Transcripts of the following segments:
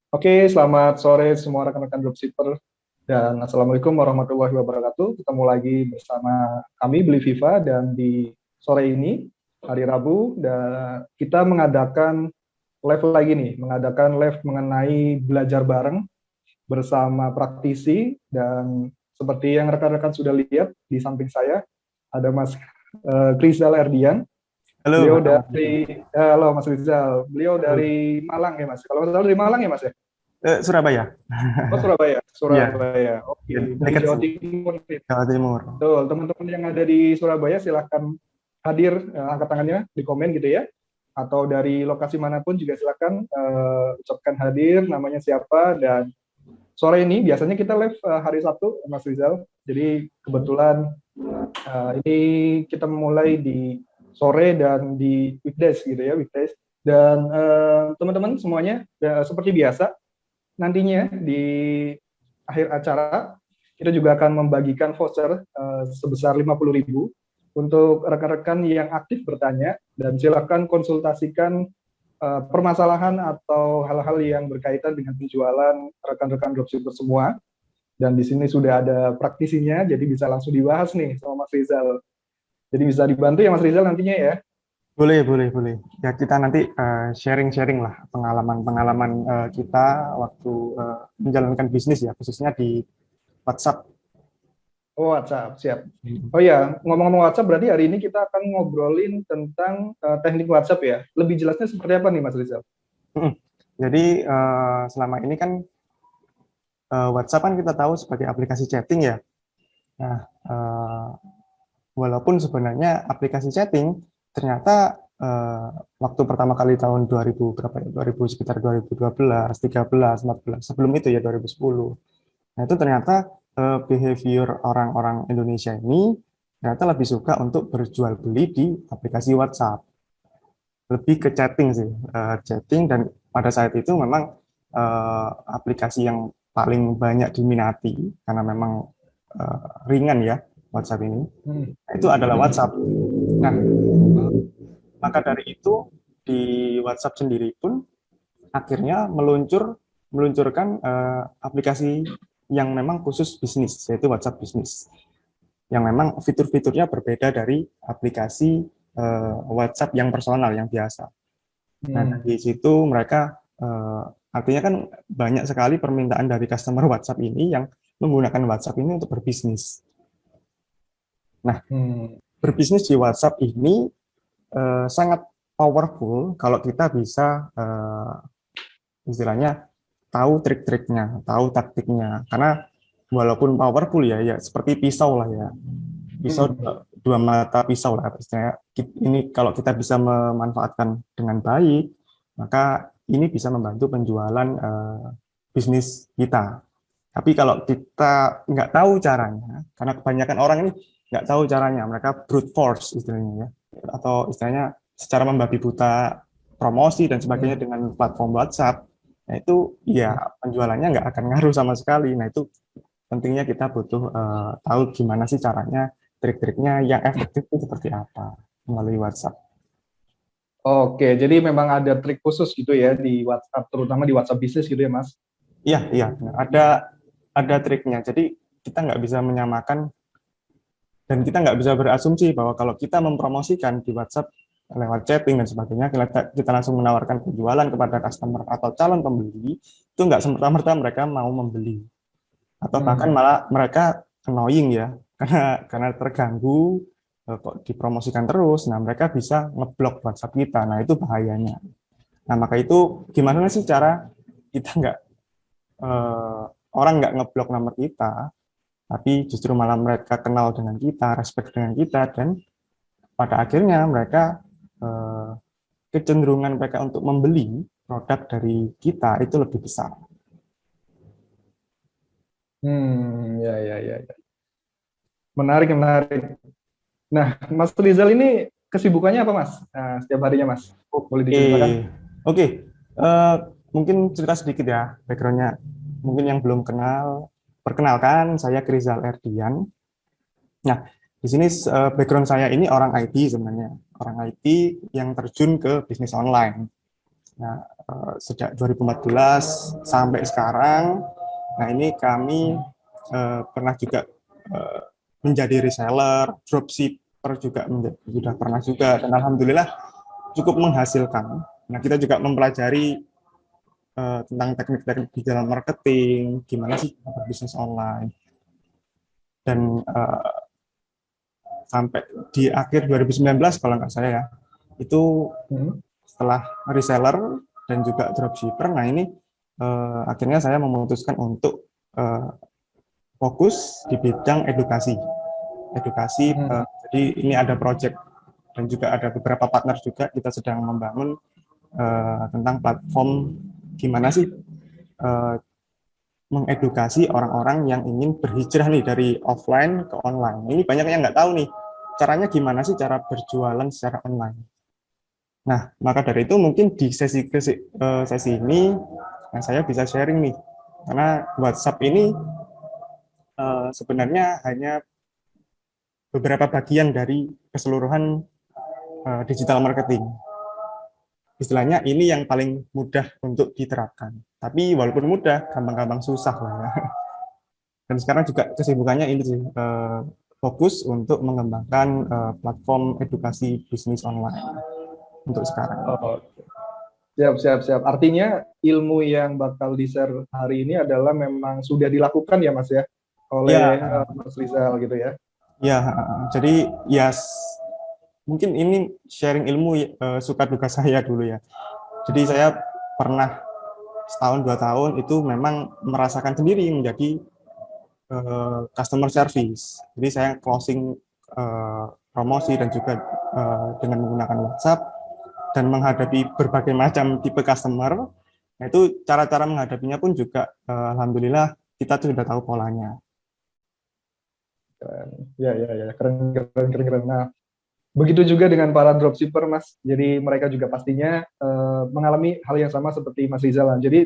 Oke, selamat sore semua rekan-rekan dropshipper dan Assalamualaikum warahmatullahi wabarakatuh. Ketemu lagi bersama kami Beli Viva dan di sore ini hari Rabu dan kita mengadakan live lagi nih, mengadakan live mengenai belajar bareng bersama praktisi dan seperti yang rekan-rekan sudah lihat di samping saya ada Mas Rizal Erdian. Halo, Beliau halo Mas Diki. dari halo Mas Rizal. Beliau Halo. dari Malang ya Mas. Kalau Mas Rizal dari Malang ya Mas ya? Surabaya. Oh Surabaya, Iya, Surabaya. Oke, dari dekat Jawa sih, Timur nih. Jawa Timur. Betul, teman-teman yang ada di Surabaya silahkan hadir, angkat tangannya di komen gitu ya. Atau dari lokasi manapun juga silahkan ucapkan hadir, namanya siapa. Dan sore ini biasanya kita live hari Sabtu, Mas Rizal. Jadi kebetulan ini kita mulai di sore dan di weekdays gitu ya, weekdays. Dan teman-teman semuanya seperti biasa, nantinya di akhir acara kita juga akan membagikan voucher sebesar 50.000 untuk rekan-rekan yang aktif bertanya dan silakan konsultasikan permasalahan atau hal-hal yang berkaitan dengan penjualan rekan-rekan dropshipper semua. Dan di sini sudah ada praktisinya, jadi bisa langsung dibahas nih sama Mas Rizal. Jadi bisa dibantu ya Mas Rizal nantinya ya. Boleh, boleh, boleh. Ya kita nanti sharing-sharing lah pengalaman-pengalaman kita waktu menjalankan bisnis ya, khususnya di WhatsApp. Oh, WhatsApp, siap. Oh ya, ngomong-ngomong WhatsApp, berarti hari ini kita akan ngobrolin tentang teknik WhatsApp ya. Lebih jelasnya seperti apa nih, Mas Rizal? Mm. Jadi selama ini kan WhatsApp kan kita tahu sebagai aplikasi chatting ya. Nah, walaupun sebenarnya aplikasi chatting ternyata waktu pertama kali tahun 2000 berapa ya? 2000 sekitar 2012, 13, 14, sebelum itu ya 2010. Nah, itu ternyata behavior orang-orang Indonesia ini ternyata lebih suka untuk berjual beli di aplikasi WhatsApp. Lebih ke chatting sih, chatting, dan pada saat itu memang aplikasi yang paling banyak diminati karena memang ringan ya WhatsApp ini. Hmm. Itu adalah WhatsApp. Nah, maka dari itu di WhatsApp sendiri pun akhirnya meluncurkan aplikasi yang memang khusus bisnis, yaitu WhatsApp Bisnis, yang memang fitur-fiturnya berbeda dari aplikasi WhatsApp yang personal, yang biasa. Nah, Hmm. di situ mereka artinya kan banyak sekali permintaan dari customer WhatsApp ini yang menggunakan WhatsApp ini untuk berbisnis. Nah, Hmm. berbisnis di WhatsApp ini sangat powerful kalau kita bisa istilahnya tahu trik-triknya, tahu taktiknya. Karena walaupun powerful ya, ya seperti pisau lah ya, pisau Hmm. dua mata pisau lah. Istilahnya ini kalau kita bisa memanfaatkan dengan baik, maka ini bisa membantu penjualan bisnis kita. Tapi kalau kita nggak tahu caranya, karena kebanyakan orang ini nggak tahu caranya, mereka brute force istilahnya ya, atau istilahnya secara membabi buta promosi dan sebagainya Hmm. dengan platform WhatsApp, nah itu ya penjualannya nggak akan ngaruh sama sekali. Nah itu pentingnya kita butuh tahu gimana sih caranya, trik-triknya yang efektif itu seperti apa melalui WhatsApp. Oke, jadi memang ada trik khusus gitu ya di WhatsApp, terutama di WhatsApp bisnis gitu ya, Mas? Iya, iya, ada triknya. Jadi kita nggak bisa menyamakan dan kita nggak bisa berasumsi bahwa kalau kita mempromosikan di WhatsApp lewat chatting dan sebagainya, kita langsung menawarkan penjualan kepada customer atau calon pembeli, itu nggak semerta-merta mereka mau membeli. Atau bahkan Hmm. malah mereka annoying ya, karena terganggu, kok dipromosikan terus, nah mereka bisa ngeblok WhatsApp kita, nah itu bahayanya. Nah maka itu gimana sih cara kita nggak, eh, orang nggak ngeblok nomor kita, tapi justru malah mereka kenal dengan kita, respect dengan kita, dan pada akhirnya mereka eh, kecenderungan mereka untuk membeli produk dari kita itu lebih besar. Hmm. Ya, ya, ya, ya. Menarik, menarik. Nah, Mas Rizal ini kesibukannya apa, Mas? Nah, setiap harinya, Mas? Boleh Oke, diceritakan? oke. Mungkin cerita sedikit ya backgroundnya. Mungkin yang belum kenal, perkenalkan saya Krizal Erdian. Nah, di sini background saya ini orang IT sebenarnya, orang IT yang terjun ke bisnis online. Nah, sejak 2014 sampai sekarang, nah ini kami pernah juga menjadi reseller, dropshipper juga sudah pernah juga, dan alhamdulillah cukup menghasilkan. Nah, kita juga mempelajari tentang teknik-teknik digital marketing, gimana sih berbisnis online, dan sampai di akhir 2019 kalau nggak salah ya, itu setelah reseller dan juga dropshipper, nah ini akhirnya saya memutuskan untuk fokus di bidang edukasi. Jadi ini ada project dan juga ada beberapa partner juga, kita sedang membangun tentang platform gimana sih mengedukasi orang-orang yang ingin berhijrah nih dari offline ke online. Ini banyak yang nggak tahu nih, caranya gimana sih cara berjualan secara online. Nah, maka dari itu mungkin di sesi ini nah saya bisa sharing nih, karena WhatsApp ini sebenarnya hanya beberapa bagian dari keseluruhan digital marketing. Istilahnya ini yang paling mudah untuk diterapkan. Tapi walaupun mudah, gampang-gampang susah lah ya. Dan sekarang juga kesibukannya ini sih, fokus untuk mengembangkan platform edukasi bisnis online untuk sekarang. Oh, siap, siap, siap. Artinya ilmu yang bakal di-share hari ini adalah memang sudah dilakukan ya Mas ya, oleh Ya, Mas Rizal gitu ya. ya. Jadi ya mungkin ini sharing ilmu suka duka saya dulu ya. Jadi saya pernah setahun 2 tahun itu memang merasakan sendiri menjadi customer service. Jadi saya closing promosi dan juga dengan menggunakan WhatsApp dan menghadapi berbagai macam tipe customer. Nah, itu cara-cara menghadapinya pun juga alhamdulillah kita sudah tahu polanya. Ya, ya, ya, keren, keren, keren, keren. Nah, begitu juga dengan para dropshipper, Mas. Jadi mereka juga pastinya mengalami hal yang sama seperti Mas Rizal. Jadi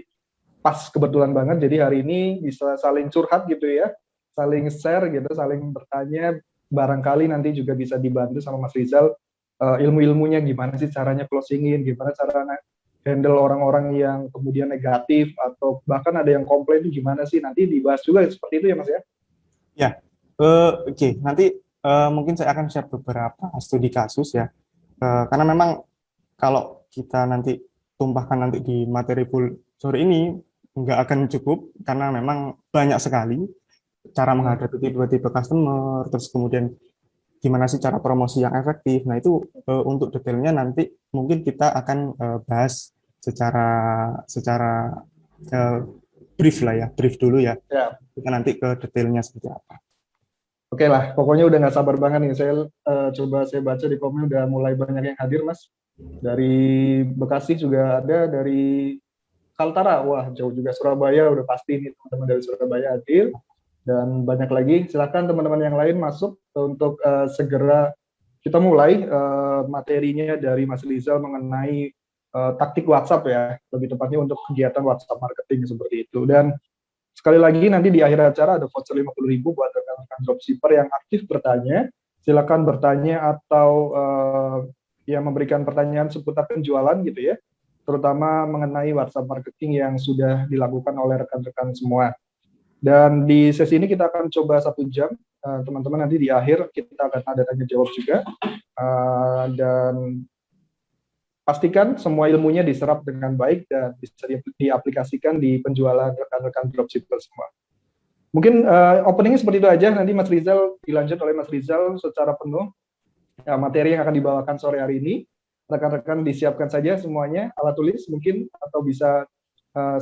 pas kebetulan banget, jadi hari ini bisa saling curhat gitu ya, saling share gitu, saling bertanya. Barangkali nanti juga bisa dibantu sama Mas Rizal ilmu-ilmunya gimana sih caranya closingin, gimana cara handle orang-orang yang kemudian negatif atau bahkan ada yang komplain itu gimana sih, nanti dibahas juga seperti itu ya Mas ya. Ya, oke. Nanti mungkin saya akan share beberapa studi kasus ya. Karena memang kalau kita nanti tumpahkan nanti di materi sore ini nggak akan cukup karena memang banyak sekali cara menghadapi tipe-tipe customer, terus kemudian gimana sih cara promosi yang efektif. Nah itu untuk detailnya nanti mungkin kita akan bahas secara secara uh, brief lah ya, brief dulu ya. Ya. Kita nanti ke detailnya seperti apa. Oke lah, pokoknya udah nggak sabar banget nih. Saya coba saya baca di komen udah mulai banyak yang hadir, Mas. Dari Bekasi juga ada, dari Kaltara, wah jauh juga, Surabaya udah pasti nih teman-teman dari Surabaya hadir. Dan banyak lagi, silakan teman-teman yang lain masuk untuk segera kita mulai materinya dari Mas Rizal mengenai taktik WhatsApp ya, lebih tepatnya untuk kegiatan WhatsApp marketing seperti itu. Dan sekali lagi nanti di akhir acara ada voucher 50.000 buat rekan-rekan dropshipper yang aktif bertanya. Silakan bertanya atau ya memberikan pertanyaan seputar penjualan gitu ya, terutama mengenai WhatsApp marketing yang sudah dilakukan oleh rekan-rekan semua. Dan di sesi ini kita akan coba 1 jam, teman-teman. Nanti di akhir kita akan ada tanya jawab juga, dan pastikan semua ilmunya diserap dengan baik dan bisa diaplikasikan di penjualan rekan-rekan dropshipper semua. Mungkin openingnya seperti itu aja. Nanti Mas Rizal dilanjut oleh Mas Rizal secara penuh materi yang akan dibawakan sore hari ini. Rekan-rekan disiapkan saja semuanya alat tulis mungkin, atau bisa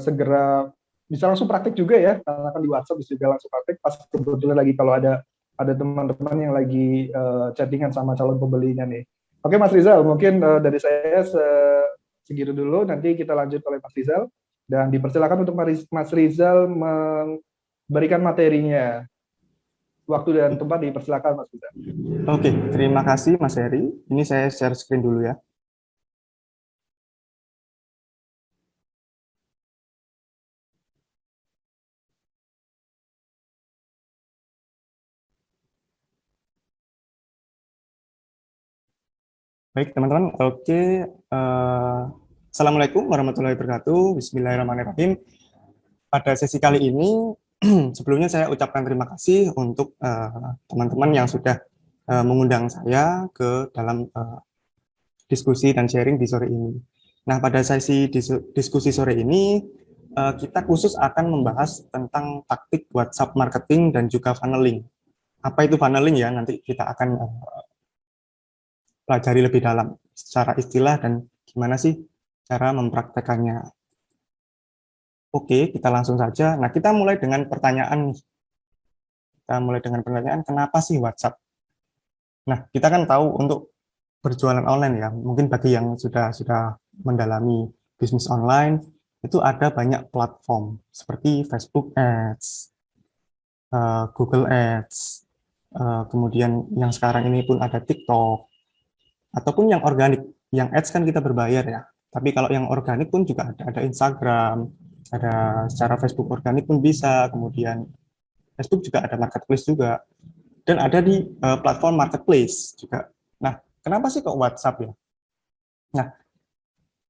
segera bisa langsung praktek juga ya, karena kan di WhatsApp bisa juga langsung praktek. Pas kebetulan lagi kalau ada teman-teman yang lagi chattingan sama calon pembelinya nih. Oke Mas Rizal, mungkin dari saya segitu dulu. Nanti kita lanjut oleh Mas Rizal dan dipersilakan untuk Mas Rizal memberikan materinya. Waktu dan tempat dipersilakan Mas Rizal. Oke, terima kasih Mas Heri. Ini saya share screen dulu ya. Baik teman-teman, oke. Assalamualaikum warahmatullahi wabarakatuh. Bismillahirrahmanirrahim. Pada sesi kali ini, sebelumnya saya ucapkan terima kasih untuk teman-teman yang sudah mengundang saya ke dalam diskusi dan sharing di sore ini. Nah, pada sesi diskusi sore ini, kita khusus akan membahas tentang taktik WhatsApp marketing dan juga funneling. Apa itu funneling ya? Nanti kita akan pelajari lebih dalam secara istilah dan gimana sih cara mempraktekannya. Oke, kita langsung saja. Nah, kita mulai dengan pertanyaan nih. Kita mulai dengan pertanyaan, kenapa sih WhatsApp? Nah, kita kan tahu untuk berjualan online ya, mungkin bagi yang sudah mendalami bisnis online, itu ada banyak platform seperti Facebook Ads, Google Ads, kemudian yang sekarang ini pun ada TikTok, ataupun yang organik. Yang Ads kan kita berbayar ya, tapi kalau yang organik pun juga ada Instagram, ada secara Facebook organik pun bisa, kemudian Facebook juga ada marketplace juga, dan ada di platform marketplace juga. Nah, kenapa sih kok WhatsApp ya? Nah,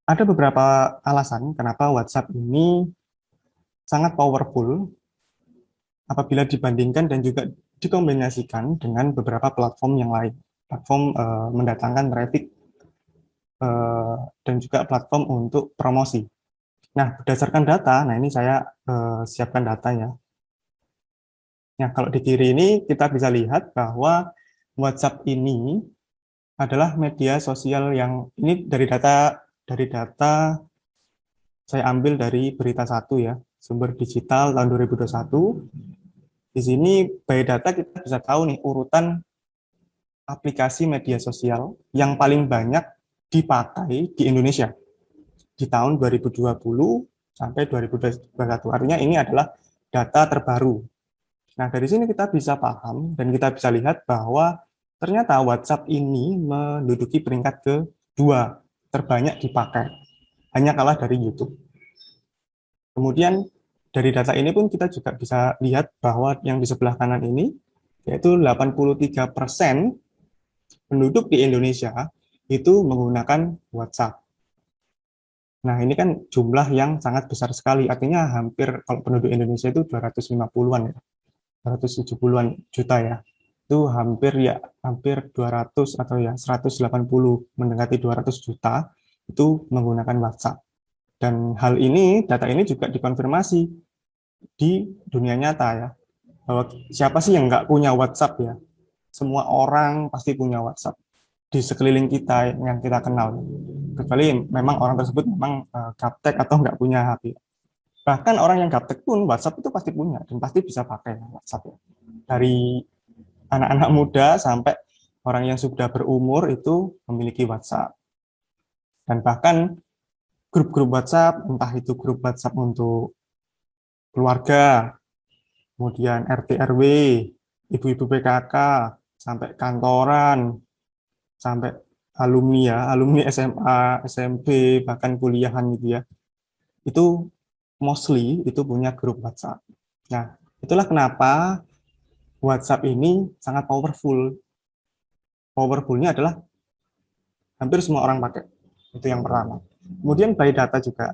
ada beberapa alasan kenapa WhatsApp ini sangat powerful apabila dibandingkan dan juga dikombinasikan dengan beberapa platform yang lain. Platform mendatangkan traffic dan juga platform untuk promosi. Nah, berdasarkan data, nah ini saya siapkan data ya. Nah, kalau di kiri ini kita bisa lihat bahwa WhatsApp ini adalah media sosial yang ini dari data saya ambil dari Berita Satu ya, sumber digital tahun 2021. Di sini by data kita bisa tahu nih urutan aplikasi media sosial yang paling banyak dipakai di Indonesia di tahun 2020 sampai 2021. Artinya ini adalah data terbaru. Nah, dari sini kita bisa paham dan kita bisa lihat bahwa ternyata WhatsApp ini menduduki peringkat kedua terbanyak dipakai, hanya kalah dari YouTube. Kemudian dari data ini pun kita juga bisa lihat bahwa yang di sebelah kanan ini, yaitu 83% penduduk di Indonesia itu menggunakan WhatsApp. Nah, ini kan jumlah yang sangat besar sekali, artinya hampir kalau penduduk Indonesia itu 250-an ya. 270-an juta ya. Itu hampir 200 atau ya 180 mendekati 200 juta itu menggunakan WhatsApp. Dan hal ini, data ini juga dikonfirmasi di dunia nyata ya. Bahwa siapa sih yang nggak punya WhatsApp ya? Semua orang pasti punya WhatsApp di sekeliling kita yang kita kenal. Kecuali memang orang tersebut memang gaptek atau nggak punya HP. Bahkan orang yang gaptek pun WhatsApp itu pasti punya dan pasti bisa pakai WhatsApp ya. Dari anak-anak muda sampai orang yang sudah berumur itu memiliki WhatsApp. Dan bahkan grup-grup WhatsApp, entah itu grup WhatsApp untuk keluarga, kemudian RT RW, ibu-ibu PKK, sampai kantoran, sampai alumni ya, alumni SMA, SMP, bahkan kuliahan gitu ya. Itu mostly itu punya grup WhatsApp. Nah, itulah kenapa WhatsApp ini sangat powerful. Powerfulnya adalah hampir semua orang pakai. Itu yang pertama. Kemudian by data juga.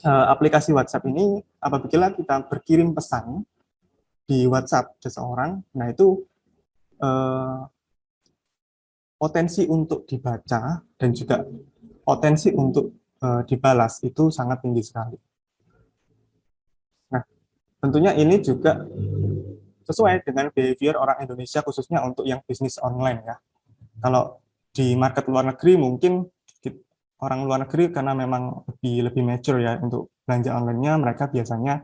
Aplikasi WhatsApp ini apabila kita berkirim pesan di WhatsApp seseorang, nah itu potensi untuk dibaca dan juga potensi untuk dibalas itu sangat tinggi sekali. Nah, tentunya ini juga sesuai dengan behavior orang Indonesia khususnya untuk yang bisnis online ya. Kalau di market luar negeri mungkin orang luar negeri karena memang lebih mature ya untuk belanja online-nya, mereka biasanya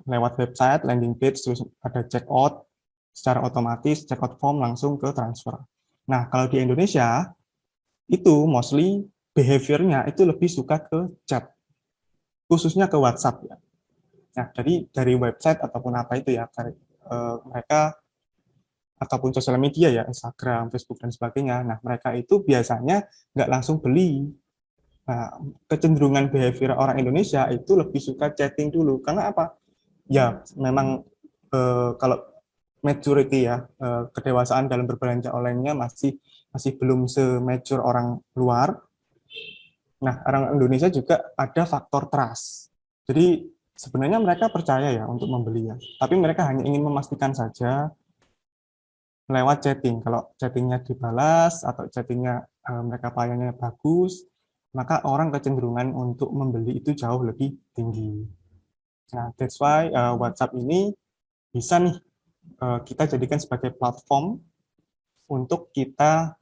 lewat website, landing page, terus ada checkout secara otomatis, checkout form langsung ke transfer. Nah, kalau di Indonesia itu mostly behavior-nya itu lebih suka ke chat, khususnya ke WhatsApp ya. Nah, jadi dari website ataupun apa itu ya, mereka ataupun sosial media ya, Instagram, Facebook, dan sebagainya. Nah, mereka itu biasanya nggak langsung beli. Nah, kecenderungan behavior orang Indonesia itu lebih suka chatting dulu. Karena apa? Ya, memang kalau maturity ya, kedewasaan dalam berbelanja online-nya masih belum se-mature orang luar. Nah, orang Indonesia juga ada faktor trust. Jadi sebenarnya mereka percaya ya untuk membeli ya, tapi mereka hanya ingin memastikan saja lewat chatting. Kalau chattingnya dibalas atau chattingnya mereka pelayannya bagus, maka orang kecenderungan untuk membeli itu jauh lebih tinggi. Nah, that's why WhatsApp ini bisa nih kita jadikan sebagai platform untuk kita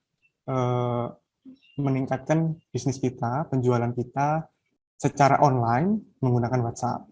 meningkatkan bisnis kita, penjualan kita secara online menggunakan WhatsApp.